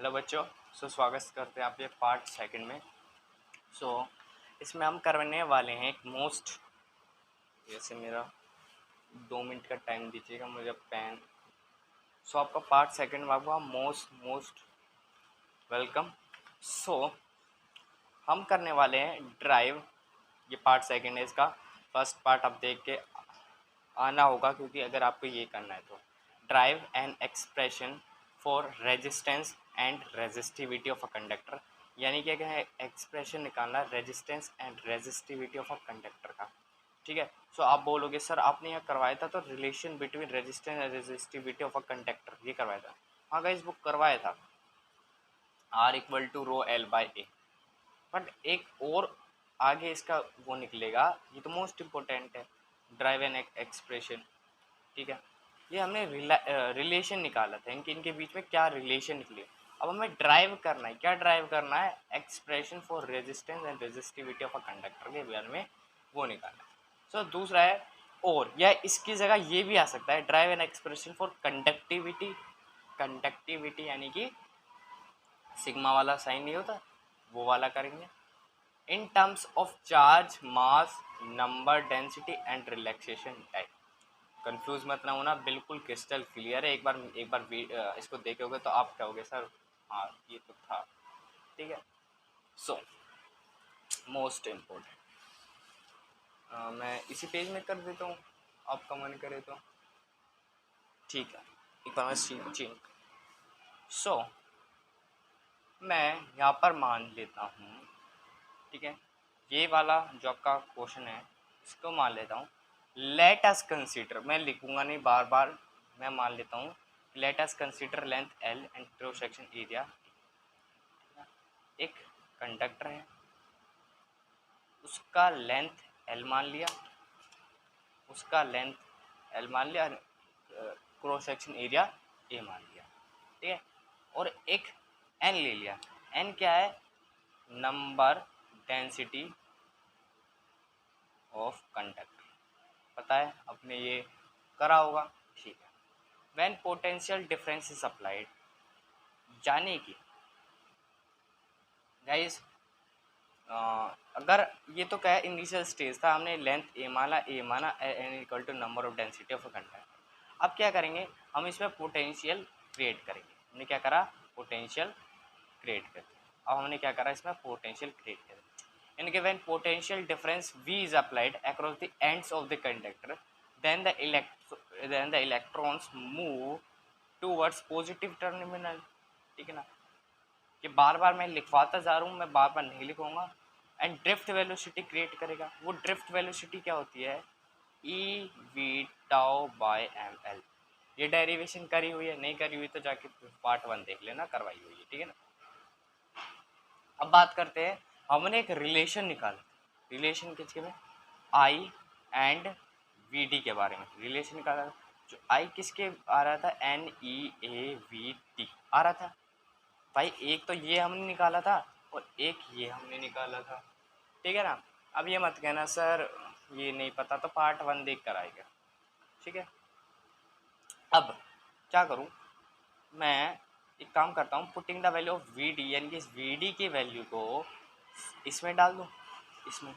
Hello बच्चों। स्वागत करते हैं आपके पार्ट सेकंड में। इसमें हम करने वाले हैं एक मोस्ट, जैसे मेरा 2 मिनट का टाइम दीजिएगा मुझे पेन। आपका पार्ट सेकंड में आपका मोस्ट वेलकम। हम करने वाले हैं ड्राइव। ये पार्ट सेकंड है, इसका फर्स्ट पार्ट आप देख के आना होगा, क्योंकि अगर आपको ये करना है तो drive an expression for resistance and resistivity of a conductor, यानी कि क्या है, एक्सप्रेशन निकालना resistance and resistivity of a conductor का। ठीक है। आप बोलोगे सर आपने यहाँ करवाया था तो relation between resistance and resistivity of a conductor ये करवाया था। हाँ गाइस, बुक करवाया था, R equal to rho L by a. But एक और आगे इसका वो निकलेगा, ये तो मोस्ट इम्पोर्टेंट है, ड्राइव एन एक्सप्रेशन। ठीक है, ये हमने रिलेशन निकाला था, इनके बीच में क्या रिलेशन निकले। अब हमें ड्राइव करना है, क्या ड्राइव करना है, expression for resistance and resistivity of a conductor के बारे में वो निकालना है। दूसरा है, और या इसकी जगह ये भी आ सकता है, derive an expression for conductivity. Conductivity यानी कि सिग्मा वाला साइन नहीं होता, वो वाला करेंगे। In terms of charge, mass, number, density and relaxation type. Confuse मत ना होना, बिल्कुल क्रिस्टल क्लियर है। एक बार इसको देखोगे तो आप कहोगे सर हाँ ये तो था। ठीक है। मोस्ट इम्पोर्टेंट मैं इसी पेज में कर देता हूँ, आपका मन करे तो। ठीक है, एक बार मैं चेंज। मैं यहाँ पर मान लेता हूँ, ठीक है, ये वाला जो आपका क्वेश्चन है इसको मान लेता हूँ। लेट अस कंसीडर, मैं लिखूंगा नहीं बार बार, मैं मान लेता हूँ। Let us consider length L and cross section area. एक कंडक्टर है, उसका लेंथ एल मान लिया, क्रॉस सेक्शन एरिया ए मान लिया। ठीक है, और एक एन ले लिया। एन क्या है, नंबर डेंसिटी ऑफ कंडक्टर, पता है अपने ये करा होगा। ठीक है। When potential difference is applied, जाने की गाइस, अगर ये तो क्या है, इनिशियल स्टेज था, हमने लेंथ ए माना n equal to number of density of a conductor. अब क्या करेंगे, हम इसमें पोटेंशियल क्रिएट करेंगे। हमने क्या करा, पोटेंशियल क्रिएट कर दिया। अब हमने क्या करा, इसमें पोटेंशियल क्रिएट कर दिया। यानी कि when potential difference V is applied across the ends of the conductor, then the electrons move towards positive terminal। ठीक है ना, कि बार बार मैं लिखवाता जा रहा हूँ, मैं बार बार नहीं लिखूंगा। एंड ड्रिफ्ट वेलोसिटी क्रिएट करेगा। वो ड्रिफ्ट वेलोसिटी क्या होती है, e we tau by m l. ये डेरिवेशन करी हुई है, नहीं करी हुई तो जाके पार्ट 1 देख लेना, करवाई हुई है। ठीक है ना। अब बात करते हैं, हमने एक रिलेशन निकाला। रिलेशन किसके में, आई एंड वी डी के बारे में रिलेशन निकाला। जो आई किसके आ रहा था, N E A V T आ रहा था भाई। एक तो ये हमने निकाला था और एक ये हमने निकाला था। ठीक है ना। अब ये मत कहना सर ये नहीं पता, तो पार्ट 1 देख कर आएगा। ठीक है। अब क्या करूं, मैं एक काम करता हूँ, putting the value of v d, यानी कि इस वी डी की वैल्यू को इसमें डाल दूँ, इसमें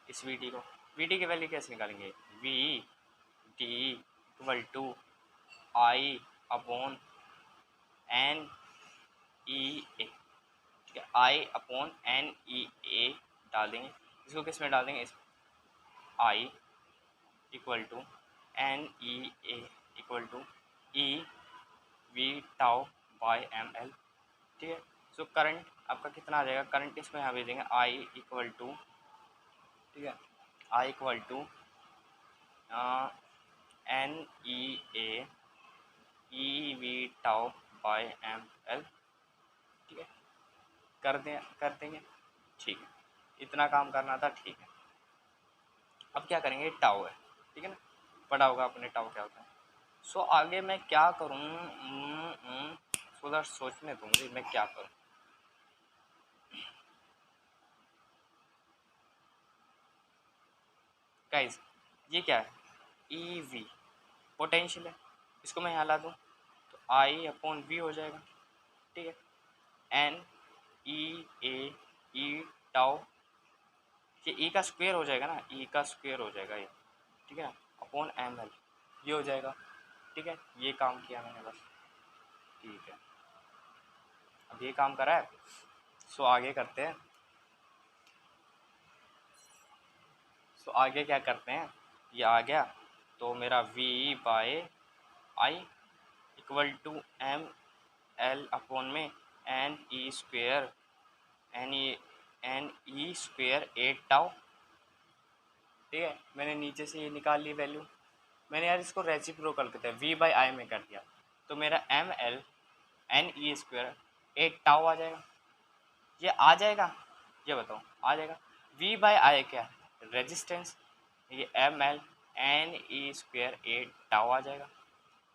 इस वी डी को। वी डी की वैल्यू कैसे निकालेंगे, V D equal to I upon N E A. ठीक है, आई अपॉन एन ई ए डाल देंगे। इसको किस में डाल देंगे, इस I equal to N E A equal to E we tau by M L. ठीक है। करंट आपका कितना आ जाएगा, करंट इसमें यहाँ भेजेंगे आई इक्वल टू, ठीक है, I equal to N E A E we tau by M L. ठीक है, कर देंगे। ठीक है, इतना काम करना था। ठीक है, अब क्या करेंगे, टाउ है, ठीक है ना, पढ़ा होगा अपने टाउ क्या होता है। आगे मैं क्या करूँ, उधर सोचने दूंगी मैं क्या करूँ। गाइस ये क्या है, ई वी पोटेंशियल है, इसको मैं यहाँ ला दूँ तो आई अपॉन वी हो जाएगा। ठीक है, n E A E tau, ये ई का स्क्वायर हो जाएगा ना, ई का स्क्वायर हो जाएगा ये, ठीक है, अपॉन एम एल, ये हो जाएगा, ठीक है। ये काम किया मैंने बस, ठीक है, अब ये काम करा है। सो आगे करते हैं, सो आगे क्या करते हैं, ये आ गया तो मेरा V by I equal to M L upon में एन ई स्क्वेयर, एन ई स्क्वेयर 8 टाउ, ठीक है। मैंने नीचे से ये निकाल ली वैल्यू, मैंने यार इसको रेसिप्रोकल करते हैं वी बाई आई में कर दिया, तो मेरा एम एल एन ई स्क्वेयर 8 टाउ आ जाएगा। ये आ जाएगा, ये बताओ आ जाएगा। वी बाई आई क्या है, रेजिस्टेंस, ये एम एल एन ई स्क्वेयर 8 टाउ आ जाएगा।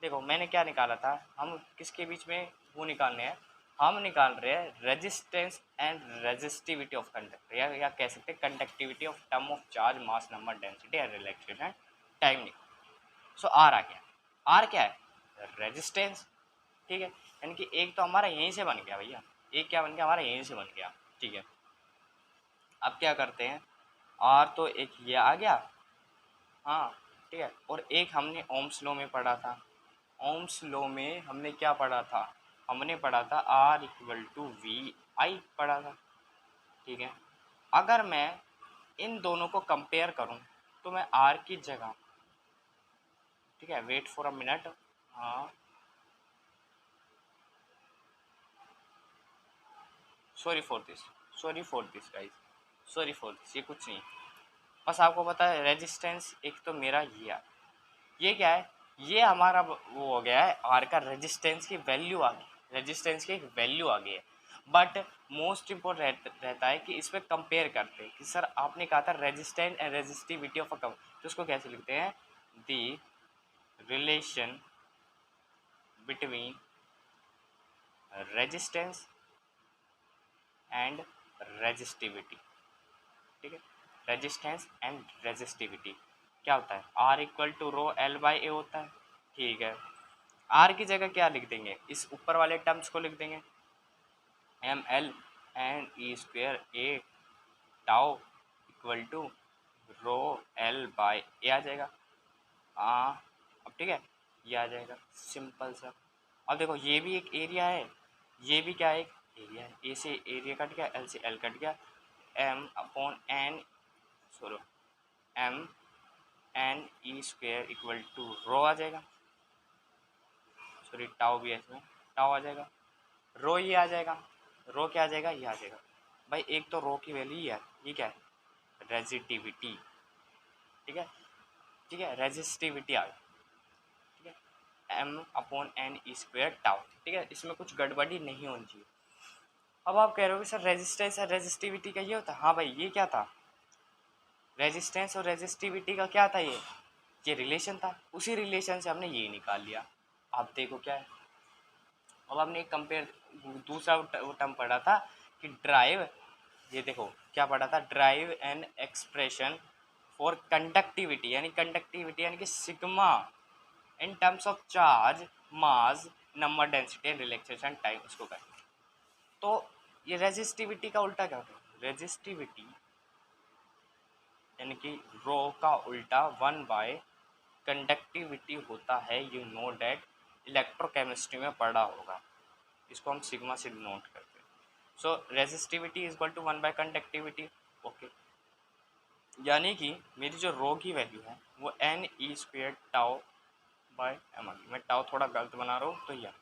देखो मैंने क्या निकाला था, हम किसके बीच में वो निकालने हैं, हम निकाल रहे हैं resistance and resistivity of conductor, या कह सकते हैं conductivity of term of charge mass number density and relaxation time निकाल। सो आर आ गया, आर क्या है, रेजिस्टेंस, ठीक है, यानी कि एक तो हमारा यहीं से बन गया भैया, एक क्या बन गया हमारा यहीं से बन गया, ठीक है। अब क्या करते हैं, आर तो एक ये आ गया, हाँ ठीक है, और एक हमने ओम्स लॉ में पढ़ा था, ओम्स लॉ में हमने क्या पढ़ा था, हमने पढ़ा था आर इक्वल टू वी आई पढ़ा था, ठीक है। अगर मैं इन दोनों को कंपेयर करूं तो मैं आर की जगह, ठीक है, वेट फॉर अ मिनट, हाँ sorry for this, sorry for this guys, sorry for this, ये कुछ नहीं, बस आपको पता है रेजिस्टेंस एक तो मेरा ये क्या है, ये हमारा वो हो गया है आर का रेजिस्टेंस की वैल्यू आ गई, रेजिस्टेंस की एक वैल्यू आ गई है। बट मोस्ट इम्पोर्टेंट रहता है कि इस पर कंपेयर करते हैं कि सर आपने कहा था resistance and resistivity of a कम, तो उसको कैसे लिखते हैं, the relation between resistance and resistivity, ठीक है, रेजिस्टेंस एंड रेजिस्टिविटी क्या होता है, R equal to rho L by A होता है, ठीक है। आर की जगह क्या लिख देंगे, इस ऊपर वाले टर्म्स को लिख देंगे, M L N E square A tau equal to rho L by A आ जाएगा, अब ठीक है, ये आ जाएगा सिंपल सा। अब देखो ये भी एक एरिया है, ये भी क्या है, एक एरिया है, ए से एरिया कट गया, एल से एल कट गया, M upon N, sorry M N E square equal to rho आ जाएगा, सॉरी टाउ भी है इसमें, टाउ आ जाएगा, रो ये आ जाएगा, रो क्या आ जाएगा, ये आ जाएगा। भाई एक तो रो की वैल्यू ही है, ये क्या है, रेजिस्टिविटी, ठीक है, ठीक है, रेजिस्टिविटी आ गई, ठीक है, m upon N E square tau, ठीक है, इसमें कुछ गड़बड़ी नहीं होनी चाहिए। अब आप कह रहे हो कि सर रेजिस्टेंस और रेजिस्टिविटी का ये होता है, हाँ भाई ये क्या था, रेजिस्टेंस और रेजिस्टिविटी का क्या था, ये रिलेशन था, उसी रिलेशन से हमने ये निकाल लिया। आप देखो क्या है, अब आपने एक कंपेयर दूसरा टर्म पढ़ा था कि ड्राइव, ये देखो क्या पढ़ा था, drive an expression for conductivity, यानी कंडक्टिविटी यानी कि sigma in terms of charge mass number density relaxation time, उसको करें। तो ये रेजिस्टिविटी का उल्टा क्या होता है, रेजिस्टिविटी यानी कि रो का उल्टा 1 बाय कंडक्टिविटी होता है, यू नो डैट, इलेक्ट्रोकेमिस्ट्री में पढ़ा होगा, इसको हम सिग्मा से डिनोट करते हैं। So resistivity is equal to 1 by conductivity, okay, यानी कि मेरी जो रो की वैल्यू है वो N E square tau by M आ गई, मैं टाउ थोड़ा गलत बना रहा हूँ तो यह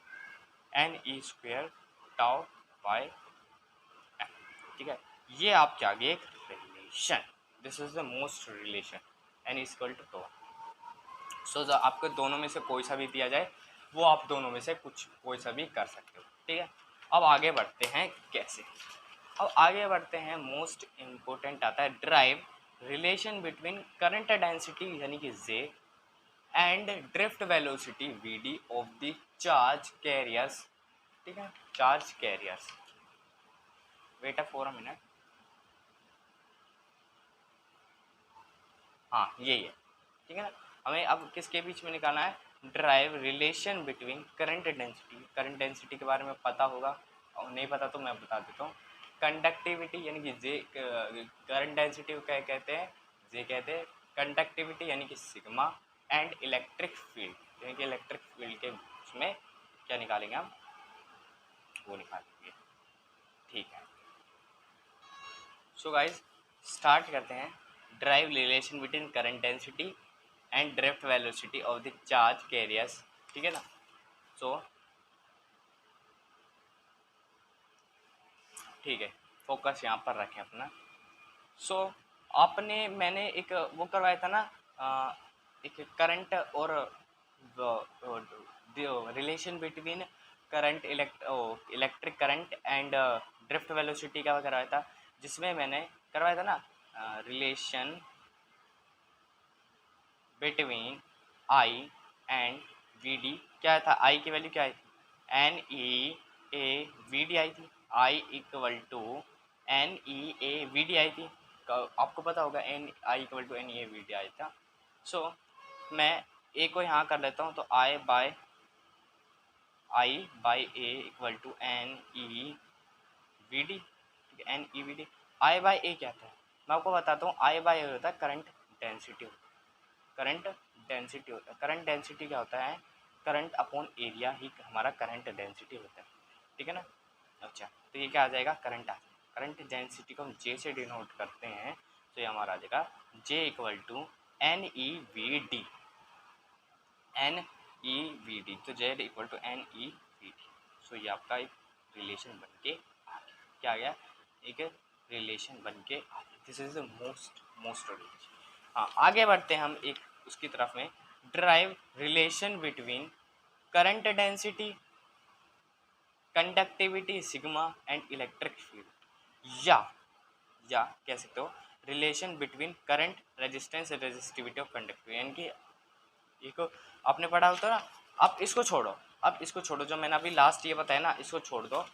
N E square tau by M, ठीक है। ये आपके आगे एक relation, this is the most relation, N is equal to two. So आपको दोनों में से कोई सा भी दिया जाए वो आप दोनों में से कुछ कोई सा भी कर सकते हो, ठीक है। अब आगे बढ़ते हैं कैसे, अब आगे बढ़ते हैं, मोस्ट इम्पोर्टेंट आता है derive relation between current density यानी कि j and drift velocity v d of the charge carriers, ठीक है, charge carriers, wait a for a minute, हाँ यही है, ठीक है ना। हमें अब किसके बीच में निकालना है, derive relation between current density, current density के बारे में पता होगा, नहीं पता तो मैं बता देता हूँ। कंडक्टिविटी यानी कि जे, करंट डेंसिटी क्या कहते हैं, जे कहते हैं। कंडक्टिविटी यानी कि सिग्मा, एंड इलेक्ट्रिक फील्ड यानी कि इलेक्ट्रिक फील्ड के बीच में क्या निकालेंगे हम, वो निकालेंगे। ठीक है, सो गाइज स्टार्ट करते हैं। Drive relation between current density and drift velocity of the charge carriers, ठीक है ना। सो ठीक है, फोकस यहाँ पर रखें अपना। सो आपने, मैंने एक वो करवाया था ना, एक करंट और relation between current electric current and drift velocity का करवाया था, जिसमें मैंने करवाया था ना relation between I and V D. क्या था, आई की वैल्यू क्या आई थी, N E A V D आई थी। I equal to N E A V D आई थी। आपको पता होगा N I equal to N E A V D आई था। सो मैं ए को यहाँ कर लेता हूँ, तो I by A equal to N E V D, N E V D. I by A क्या था, मैं आपको बताता हूँ। आई बाय ए होता है करंट डेंसिटी, करंट डेंसिटी होता है। करंट डेंसिटी क्या होता है, करंट अपॉन एरिया ही हमारा करंट डेंसिटी होता है, ठीक है ना। अच्छा, तो ये क्या आ जाएगा, करंट आ जाएगा। करंट डेंसिटी को हम जे से डिनोट करते हैं, तो ये हमारा आ जाएगा J equal to N E V D, N E V D, तो Z equal to N E V D. So ये आपका एक रिलेशन बन के आ गया। क्या आ गया, एक रिलेशन बन के आ गया। This is the most relation. हाँ, आगे बढ़ते हैं हम एक उसकी तरफ में। Drive relation between current density, conductivity sigma and electric field, या कह सकते हो relation between current resistance and resistivity of conductivity. यानी कि इसको आपने पढ़ा होता ना। अब इसको छोड़ो, अब इसको छोड़ो, जो मैंने अभी लास्ट ये बताया ना, इसको छोड़ दो।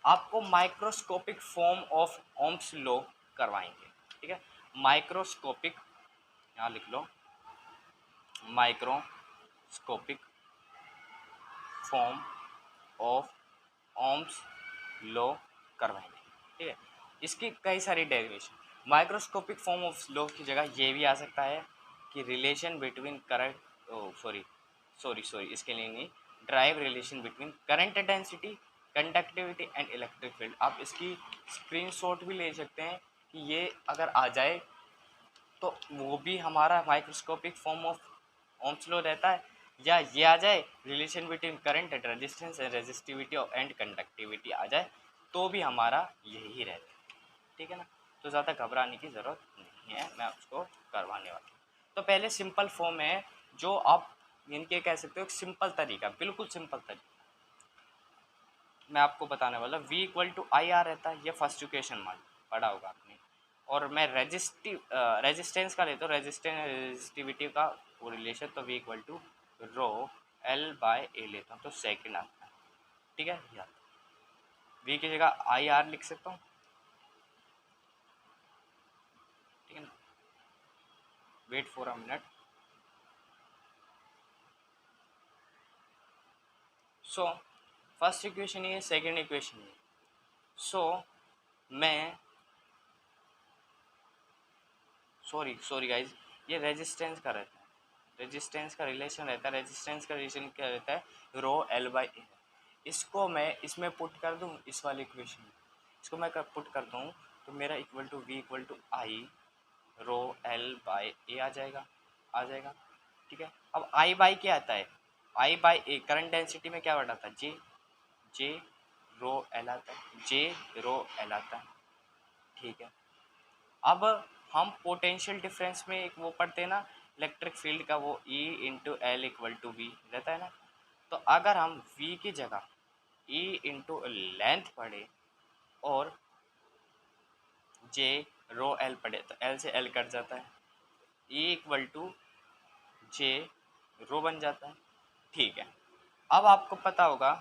आपको microscopic form of Ohm's law करवाएंगे, ठीक है। माइक्रोस्कोपिक, यहाँ लिख लो, microscopic form of Ohm's law करवाएंगे, ठीक है। इसकी कई सारी derivation, microscopic form of law की जगह ये भी आ सकता है कि रिलेशन बिटवीन करंट, सॉरी इसके लिए नहीं, drive relation between current density, conductivity and electric field. आप इसकी स्क्रीनशॉट भी ले सकते हैं कि ये अगर आ जाए तो वो भी हमारा microscopic form of Ohm's law रहता है, या ये आ जाए relation between current and resistance and resistivity and conductivity आ जाए, तो भी हमारा यही रहता है, ठीक है ना। तो ज़्यादा घबराने की ज़रूरत नहीं है, मैं उसको करवाने वाला हूँ। तो पहले सिंपल फॉर्म है जो आप इनके कह सकते हो, एक सिंपल तरीका, बिल्कुल सिंपल तरीका मैं आपको बताने वाला। v equal to I R रहता है, ये फर्स्ट इक्वेशन मान पढ़ा होगा आपने। और मैं रेजिस्टेंस का लेता हूँ, रेजिस्टिविटी का वो रिलेशन, तो v equal to rho L by A लेता हूँ, तो सेकेंड आता है, ठीक है। यार v की जगह आई आर लिख सकता हूँ, ठीक है ना। Wait for a minute. So first equation ये, सेकेंड इक्वेशन ये। सो मैं सॉरी गाइज, ये रेजिस्टेंस का रहता है, रेजिस्टेंस का रिलेशन रहता है। रेजिस्टेंस का रिलेशन क्या रहता है, रो एल बाई ए। इसको मैं इसमें पुट कर दूँ, इस वाले इक्वेशन में इसको मैं पुट कर दूँ, तो मेरा equal to V equal to I rho L by A आ जाएगा, ठीक है। अब आई बाई क्या आता है, I by A current density में क्या वर्ड आता है, जे रो एल आता है, जे रो एल आता है, ठीक है। अब हम पोटेंशियल डिफरेंस में एक वो पढ़ते हैं ना इलेक्ट्रिक फील्ड का, वो E into L equal to V रहता है ना। तो अगर हम V की जगह E इंटू लेंथ पढ़े और J रो L पढ़े, तो L से L कट जाता है, E इक्वल टू J रो बन जाता है, ठीक है। अब आपको पता होगा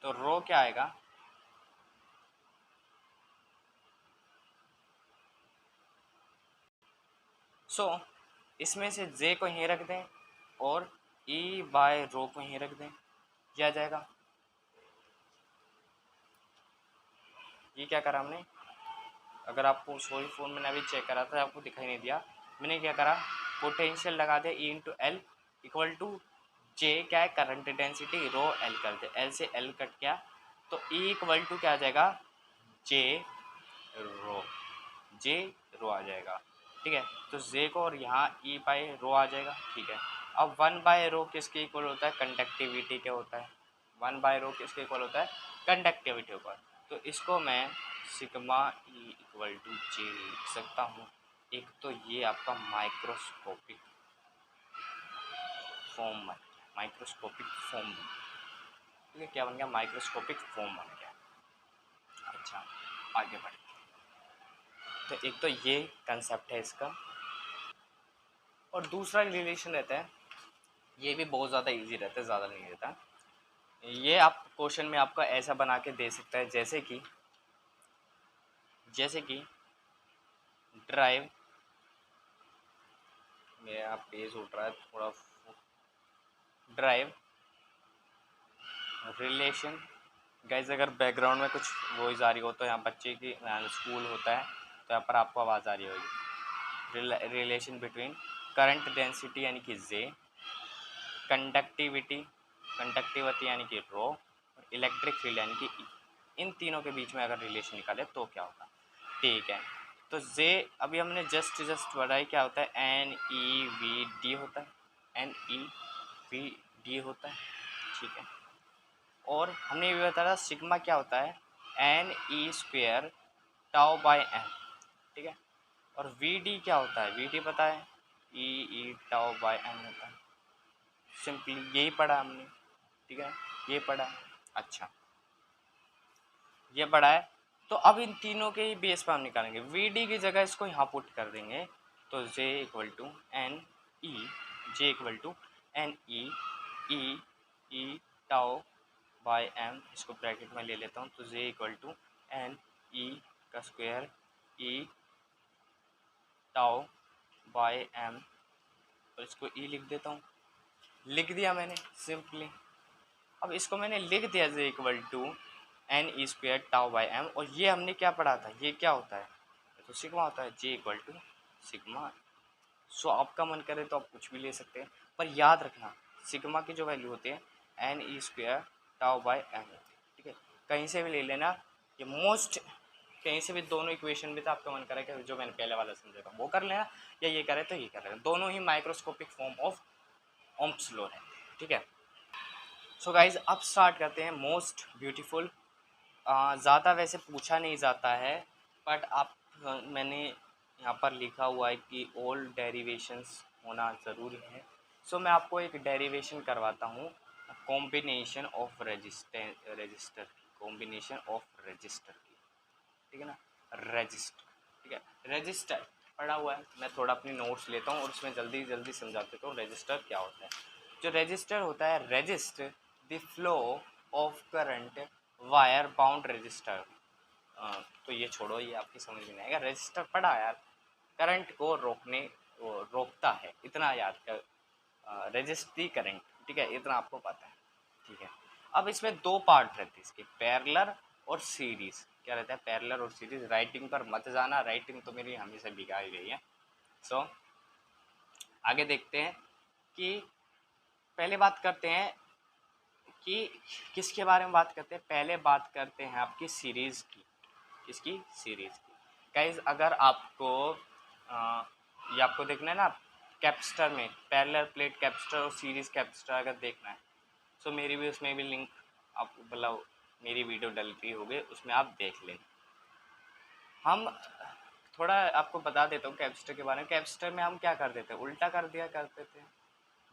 तो रो क्या आएगा, इसमें से J को यहीं रख दें और E बाय रो को यहीं रख दें, क्या आ जाएगा, ये क्या करा हमने, अगर आपको सॉरी फ़ोन मैंने अभी चेक करा था आपको दिखाई नहीं दिया, मैंने क्या करा पोटेंशियल लगा दिया E into L equal to J क्या है करंट डेंसिटी रो एल कर दे, एल से एल कट गया तो ई इक्वल टू क्या आ जाएगा जे रो, जे रो आ जाएगा। ठीक है, तो जे को और यहाँ ई बाय रो आ जाएगा। ठीक है, अब 1/रो किसके इक्वल होता है, कंडक्टिविटी क्या होता है, 1/रो किसके इक्वल होता है, कंडक्टिविटी ऊपर। तो इसको मैं सिग्मा ई इक्वल टू जे लिख सकता हूँ। एक तो ये आपका माइक्रोस्कोपिक फॉर्म बन गया, माइक्रोस्कोपिक फॉर्म, ठीक है, क्या बन गया, माइक्रोस्कोपिक फॉर्म बन गया। अच्छा, आगे बढ़ते, तो एक तो ये कंसेप्ट है इसका, और दूसरा रिलेशन रहता है, ये भी बहुत ज़्यादा इजी रहता है, ज़्यादा नहीं रहता। ये आप क्वेश्चन में आपका ऐसा बना के दे सकता है जैसे कि ड्राइव, मेरा पेज उठ रहा है थोड़ा, ड्राइव रिलेशन, गाइस अगर बैकग्राउंड में कुछ वॉइस आ रही हो तो यहाँ बच्चे की स्कूल होता है तो यहाँ पर आपको आवाज़ आ रही होगी। रिलेशन बिटवीन करंट डेंसिटी यानी कि जे, कंडक्टिविटी यानी कि रो, और इलेक्ट्रिक फील्ड यानी कि ई, इन तीनों के बीच में अगर रिलेशन निकाले तो क्या होगा। ठीक है, तो जे अभी हमने जस्ट पढ़ा है क्या होता है, एन ई वी डी होता है, एन ई वी डी होता है। ठीक है, और हमने ये भी बताया सिग्मा क्या होता है, n E square tau by n. ठीक है, और वी डी क्या होता है, वी डी पता है, ई टाउ बाय एन होता है, सिंपली यही पढ़ा हमने। ठीक है, ये पढ़ा है। अच्छा, ये पढ़ा है, तो अब इन तीनों के ही बेस पर हम निकालेंगे, वी डी की जगह इसको यहाँ पुट कर देंगे, तो J equal to N E, J equal to N E E E tau by M, इसको ब्रैकेट में ले लेता हूँ, तो J equal to N E का square E tau by M, और इसको ई लिख देता हूँ, लिख दिया मैंने सिंपली। अब इसको मैंने लिख दिया J equal to N E square tau by M, और ये हमने क्या पढ़ा था, ये क्या होता है, तो सिग्मा होता है, जे इक्वल टू सिग्मा। सो आपका मन करे तो आप कुछ भी ले सकते हैं, पर याद रखना सिग्मा की जो वैल्यू होती है n E square tau by m होती है। ठीक है, कहीं से भी ले लेना, ये मोस्ट कहीं से भी दोनों इक्वेशन में तो आपका मन करे कि जो मैंने पहले वाला समझा था वो कर लेना, या ये करे तो ये कर लेना, दोनों ही microscopic form of Ohm's law है। ठीक है, सो गाइज अब स्टार्ट करते हैं मोस्ट ब्यूटीफुल, ज़्यादा वैसे पूछा नहीं जाता है, बट आप मैंने यहाँ पर लिखा हुआ है कि ऑल डेरिवेशंस होना ज़रूरी है। सो मैं आपको एक डेरिवेशन करवाता हूँ, कॉम्बिनेशन ऑफ रजिस्टर की, कॉम्बिनेशन ऑफ रजिस्टर की। ठीक है ना, रजिस्टर, ठीक है, रजिस्टर पढ़ा हुआ है, मैं थोड़ा अपनी नोट्स लेता हूँ और उसमें जल्दी जल्दी समझा देता हूँ रजिस्टर क्या होता है। जो रजिस्टर होता है, resist the flow of current wire bound register, तो ये छोड़ो, ये आपकी समझ में नहीं आएगा, रजिस्टर पढ़ा यार, करंट को रोकता है, इतना याद कर, रजिस्ट दी करंट। ठीक है, इतना आपको पता है। ठीक है, अब इसमें दो पार्ट रहते हैं इसके, पैरेलल और सीरीज। क्या रहता है, पैरेलल और सीरीज। राइटिंग पर मत जाना, राइटिंग तो मेरी हमेशा बिगाड़ी गई है। सो आगे देखते हैं कि पहले बात करते हैं कि किसके बारे में बात करते हैं, पहले बात करते हैं आपकी सीरीज़ की, किसकी, सीरीज़ की। गाइस अगर आपको ये आपको देखना है ना कैपेसिटर में, पैरेलल प्लेट कैपेसिटर और सीरीज़ कैपेसिटर अगर देखना है, सो मेरी भी उसमें भी लिंक आप मतलब मेरी वीडियो डलती होगी, उसमें आप देख लें। हम थोड़ा आपको बता देता हूँ कैपेसिटर के बारे में। कैपेसिटर में हम क्या कर देते हैं, उल्टा कर दिया करते थे,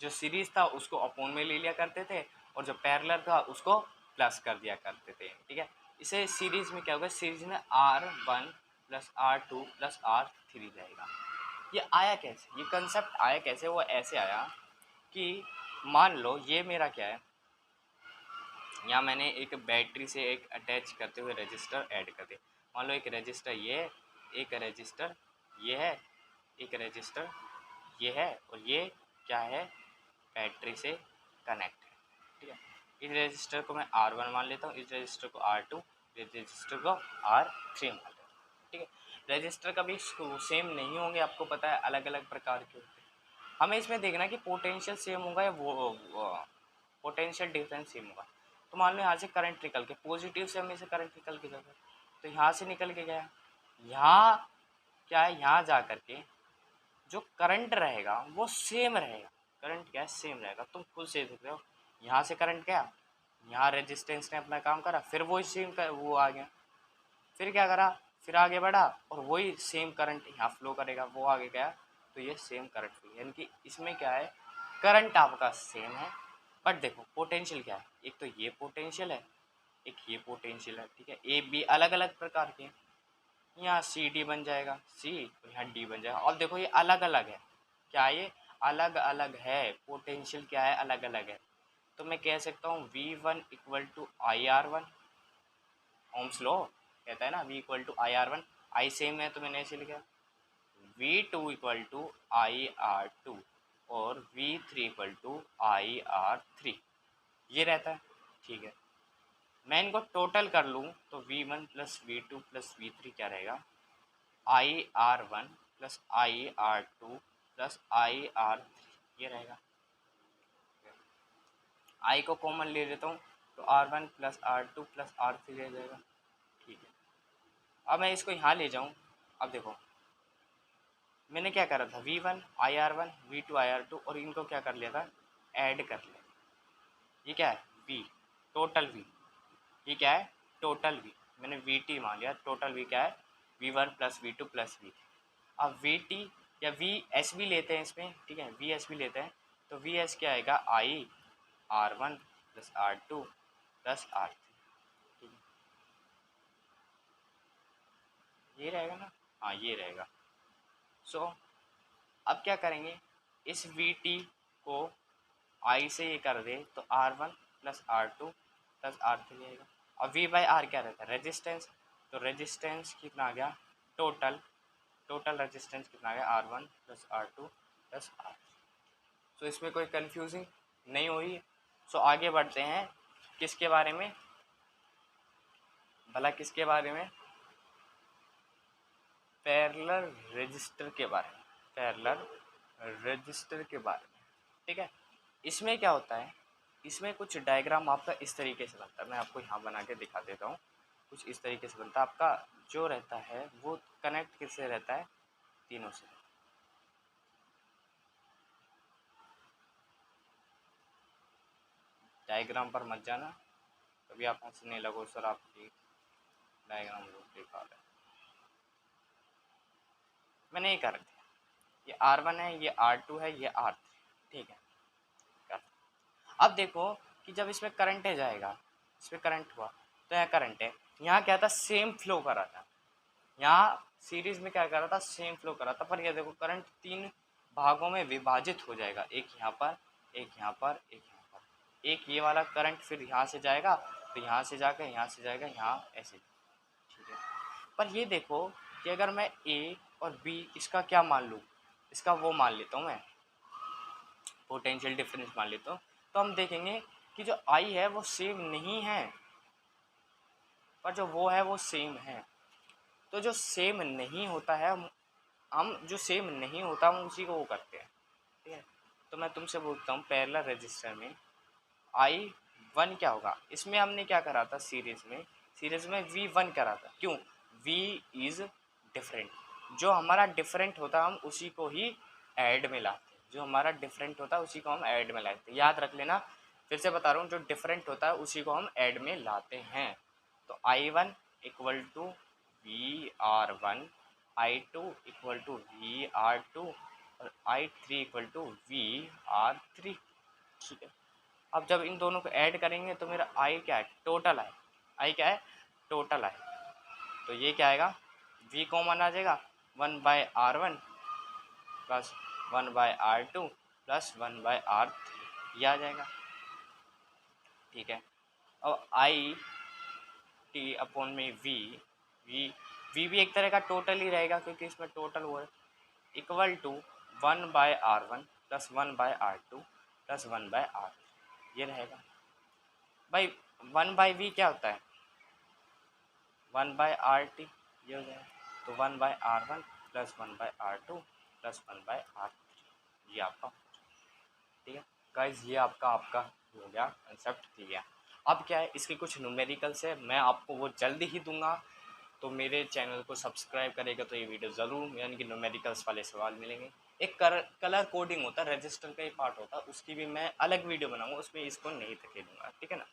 जो सीरीज था उसको अपोन में ले लिया करते थे, और जो पैरेलल था उसको प्लस कर दिया करते थे। ठीक है, इसे सीरीज में क्या होगा, सीरीज में R1 plus R2 plus R3 रहेगा। ये आया कैसे, ये कंसेप्ट आया कैसे, वो ऐसे आया कि मान लो ये मेरा क्या है, यहाँ मैंने एक बैटरी से एक अटैच करते हुए रजिस्टर ऐड कर दिया। मान लो एक रजिस्टर ये है, एक रजिस्टर ये है, एक रजिस्टर ये है, और ये क्या है, बैटरी से कनेक्ट है। ठीक है, इस रजिस्टर को मैं R1 मान लेता हूँ, इस रजिस्टर को R2, रजिस्टर को R3 मान लेते हैं, ठीक है। रजिस्टर कभी सेम नहीं होंगे, आपको पता है अलग अलग प्रकार के होते हैं। हमें इसमें देखना है कि पोटेंशियल सेम होगा या वो पोटेंशियल डिफरेंस सेम होगा। तो मान लो यहाँ से करंट निकल के, पॉजिटिव से हमें से करंट निकल के जाएगा, तो यहाँ से निकल के गया, यहाँ क्या है, यहाँ जा करके जो करंट रहेगा वो सेम रहेगा। करंट क्या है, सेम रहेगा। तुम खुद से देख रहे हो, यहाँ से करंट गया, यहाँ रेजिस्टेंस ने अपना काम करा, फिर वही सेम वो आ गया, फिर क्या करा, फिर आगे बढ़ा और वही सेम करंट यहाँ फ्लो करेगा, वो आगे गया, तो ये सेम करंट फ्लो। यानी कि इसमें क्या है, करंट आपका सेम है, बट देखो पोटेंशियल क्या है, एक तो ये पोटेंशियल है, एक ये पोटेंशियल है, ठीक है। ए बी अलग अलग प्रकार के, यहाँ सी डी बन जाएगा, सी और यहाँ डी बन जाएगा। और देखो ये अलग अलग है, क्या ये अलग अलग है, पोटेंशियल क्या है, अलग अलग है। तो मैं कह सकता हूँ V1 equal to IR1, Ohm's law कहता है ना V equal to IR1, I same है तो मैंने ऐसे लिखा। V2 इक्वल टू IR2 और V3 इक्वल टू IR3, ये रहता है, ठीक है। मैं इनको टोटल कर लूँ तो V1 plus V2 plus V3 क्या रहेगा, IR1 plus IR2 plus IR3, ये रहेगा। I को कॉमन ले लेता हूँ तो R1 plus R2 plus R3 रह जाएगा, ठीक है। अब मैं इसको यहाँ ले जाऊँ, अब देखो मैंने क्या करा था, V1 IR1 V2 IR2 और इनको क्या कर लिया था, ऐड कर लिया। ये क्या है, V टोटल V, ये क्या है टोटल V, मैंने VT मान लिया, टोटल V क्या है V1 plus V2 plus V। अब VT या VS भी लेते हैं इसमें, ठीक है, VS भी लेते हैं, तो VS क्या आएगा, IR1 plus R2 plus R3, ठीक है, ये रहेगा ना, हाँ ये रहेगा। सो अब क्या करेंगे, इस VT को I से ये कर दे तो R1 plus R2 plus R3 आएगा। अब V बाई R क्या रहता है, रेजिस्टेंस, तो रेजिस्टेंस कितना आ गया, टोटल रेजिस्टेंस कितना आ गया, R1 plus R2 plus R3। सो इसमें कोई कंफ्यूजिंग नहीं हुई। सो आगे बढ़ते हैं, किसके बारे में, भला किसके बारे में, पैरेलल रजिस्टर के बारे में, पैरेलल रजिस्टर के बारे में, ठीक है। इसमें क्या होता है, इसमें कुछ डायग्राम आपका इस तरीके से बनता है, मैं आपको यहाँ बना के दिखा देता हूँ। कुछ इस तरीके से बनता है, आपका जो रहता है वो कनेक्ट किससे रहता है, तीनों से। डायग्राम पर मत जाना, कभी आप हंसने लगो सर आपकी डायग्राम दिखा रहे, मैंने ये कर दिया, ये R1 है, ये R2 है, ये R3, ठीक है। अब देखो कि जब इसमें करंट जाएगा, इसमें करंट हुआ तो यहाँ करंट है, यहाँ क्या था, सेम फ्लो कर रहा था, यहाँ सीरीज में क्या कर रहा था, सेम फ्लो कर रहा था। पर ये देखो करंट तीन भागों में विभाजित हो जाएगा, एक यहाँ पर, एक यहाँ पर, एक यहाँ पर। एक ये वाला करंट फिर यहाँ से जाएगा, तो यहाँ से जाकर यहाँ से जाएगा, यहाँ ऐसे, ठीक है। पर ये देखो कि अगर मैं A और B इसका क्या मान लूँ, इसका वो मान लेता हूँ मैं, पोटेंशियल डिफरेंस मान लेता हूँ, तो हम देखेंगे कि जो I है वो सेम नहीं है, पर जो वो है वो सेम है। तो जो सेम नहीं होता है, हम जो सेम नहीं होता हम उसी को वो करते हैं, ठीक है। तो मैं तुमसे बोलता हूँ पैरेलल रजिस्टर में I1 क्या होगा, इसमें हमने क्या करा था, सीरीज में V1 करा था, क्यों, V इज़ डिफरेंट, जो हमारा डिफरेंट होता है हम उसी को ही ऐड में लाते हैं, जो हमारा डिफरेंट होता है उसी को हम ऐड में लाते हैं, याद रख लेना, फिर से बता रहा हूँ, जो डिफरेंट होता है उसी को हम ऐड में लाते हैं। तो I1 equal to VR1, I2 equal to VR2 और I3 इक्वल टू VR3, ठीक है। अब जब इन दोनों को ऐड करेंगे तो मेरा I क्या है, टोटल है, I क्या है, टोटल है, तो ये क्या आएगा, V कॉमन आ जाएगा, 1/R1 plus 1/R2 plus 1/R3, ये आ जाएगा, ठीक है। अब I T अपॉन में V भी एक तरह का टोटल ही रहेगा क्योंकि इसमें टोटल वो है, equal to 1/R1 plus 1/R2 plus 1/R3, ये रहेगा। भाई 1/V क्या होता है, 1/RT ये हो जाएगा, तो 1/R1 plus 1/R2 plus 1/R3 ये आपका, ठीक है गाइज। ये आपका हो गया कंसेप्ट क्लियर। अब क्या है, इसके कुछ न्यूमेरिकल्स है, मैं आपको वो जल्दी ही दूंगा, तो मेरे चैनल को सब्सक्राइब करेगा तो ये वीडियो ज़रूर, यानी कि न्यूमेरिकल्स वाले सवाल मिलेंगे। एक कलर कोडिंग होता है, रजिस्टर का ही पार्ट होता है, उसकी भी मैं अलग वीडियो बनाऊंगा, उसमें इसको नहीं धकेलूंगा, ठीक है ना।